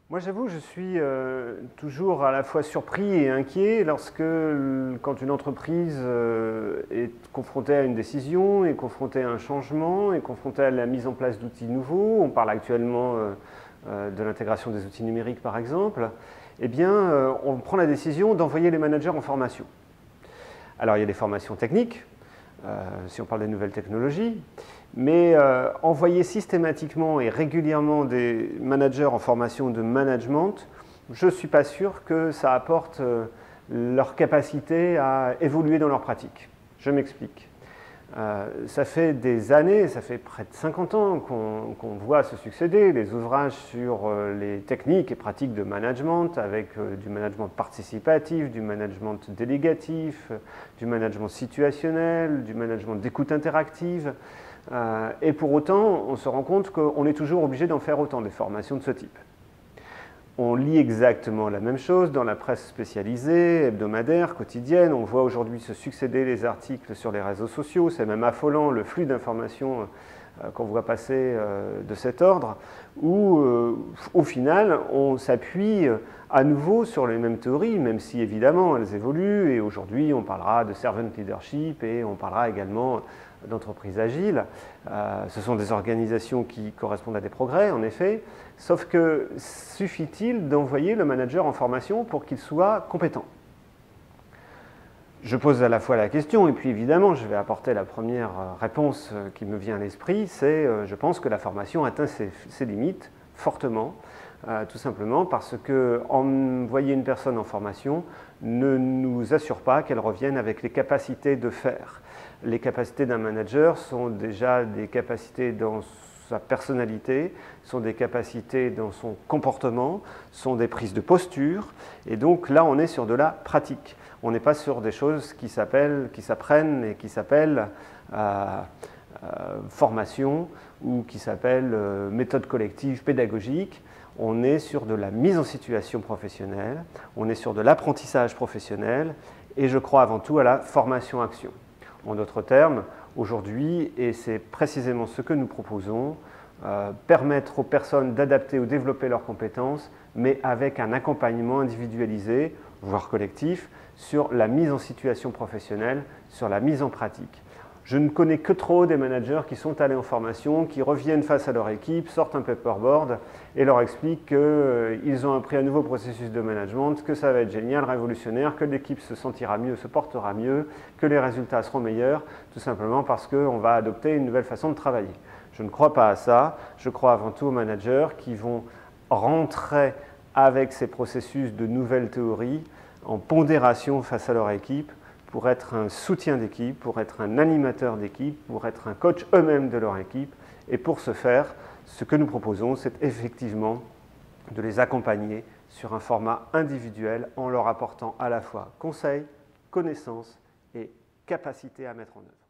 Moi, j'avoue, je suis toujours à la fois surpris et inquiet quand une entreprise est confrontée à une décision, est confrontée à un changement, est confrontée à la mise en place d'outils nouveaux. On parle actuellement de l'intégration des outils numériques, par exemple. Eh bien, on prend la décision d'envoyer les managers en formation. Alors, il y a des formations techniques, si on parle des nouvelles technologies, mais envoyer systématiquement et régulièrement des managers en formation de management, je ne suis pas sûr que ça apporte leur capacité à évoluer dans leur pratique. Je m'explique. Ça fait des années, ça fait près de 50 ans qu'on voit se succéder les ouvrages sur les techniques et pratiques de management, avec du management participatif, du management délégatif, du management situationnel, du management d'écoute interactive. Et pour autant, on se rend compte qu'on est toujours obligé d'en faire autant, des formations de ce type. On lit exactement la même chose dans la presse spécialisée, hebdomadaire, quotidienne. On voit aujourd'hui se succéder les articles sur les réseaux sociaux. C'est même affolant le flux d'informations qu'on voit passer de cet ordre, où au final, on s'appuie à nouveau sur les mêmes théories, même si évidemment elles évoluent. Et aujourd'hui, on parlera de servant leadership et on parlera également d'entreprises agiles. Ce sont des organisations qui correspondent à des progrès, en effet, sauf que suffit-il d'envoyer le manager en formation pour qu'il soit compétent? Je pose à la fois la question, et puis évidemment, je vais apporter la première réponse qui me vient à l'esprit, c'est je pense que la formation atteint ses limites fortement, tout simplement parce que envoyer une personne en formation ne nous assure pas qu'elle revienne avec les capacités de faire. Les capacités d'un manager sont déjà des capacités dans sa personnalité, sont des capacités dans son comportement, sont des prises de posture, et donc là on est sur de la pratique. On n'est pas sur des choses qui s'apprennent et qui s'appellent formation ou qui s'appellent méthode collective pédagogique. On est sur de la mise en situation professionnelle, on est sur de l'apprentissage professionnel et je crois avant tout à la formation-action. En d'autres termes, aujourd'hui, et c'est précisément ce que nous proposons, permettre aux personnes d'adapter ou développer leurs compétences, mais avec un accompagnement individualisé, voire collectif, sur la mise en situation professionnelle, sur la mise en pratique. Je ne connais que trop des managers qui sont allés en formation, qui reviennent face à leur équipe, sortent un paperboard et leur expliquent qu'ils ont appris un nouveau processus de management, que ça va être génial, révolutionnaire, que l'équipe se sentira mieux, se portera mieux, que les résultats seront meilleurs, tout simplement parce qu'on va adopter une nouvelle façon de travailler. Je ne crois pas à ça, je crois avant tout aux managers qui vont rentrer avec ces processus de nouvelles théories en pondération face à leur équipe, pour être un soutien d'équipe, pour être un animateur d'équipe, pour être un coach eux-mêmes de leur équipe. Et pour ce faire, ce que nous proposons, c'est effectivement de les accompagner sur un format individuel en leur apportant à la fois conseils, connaissances et capacité à mettre en œuvre.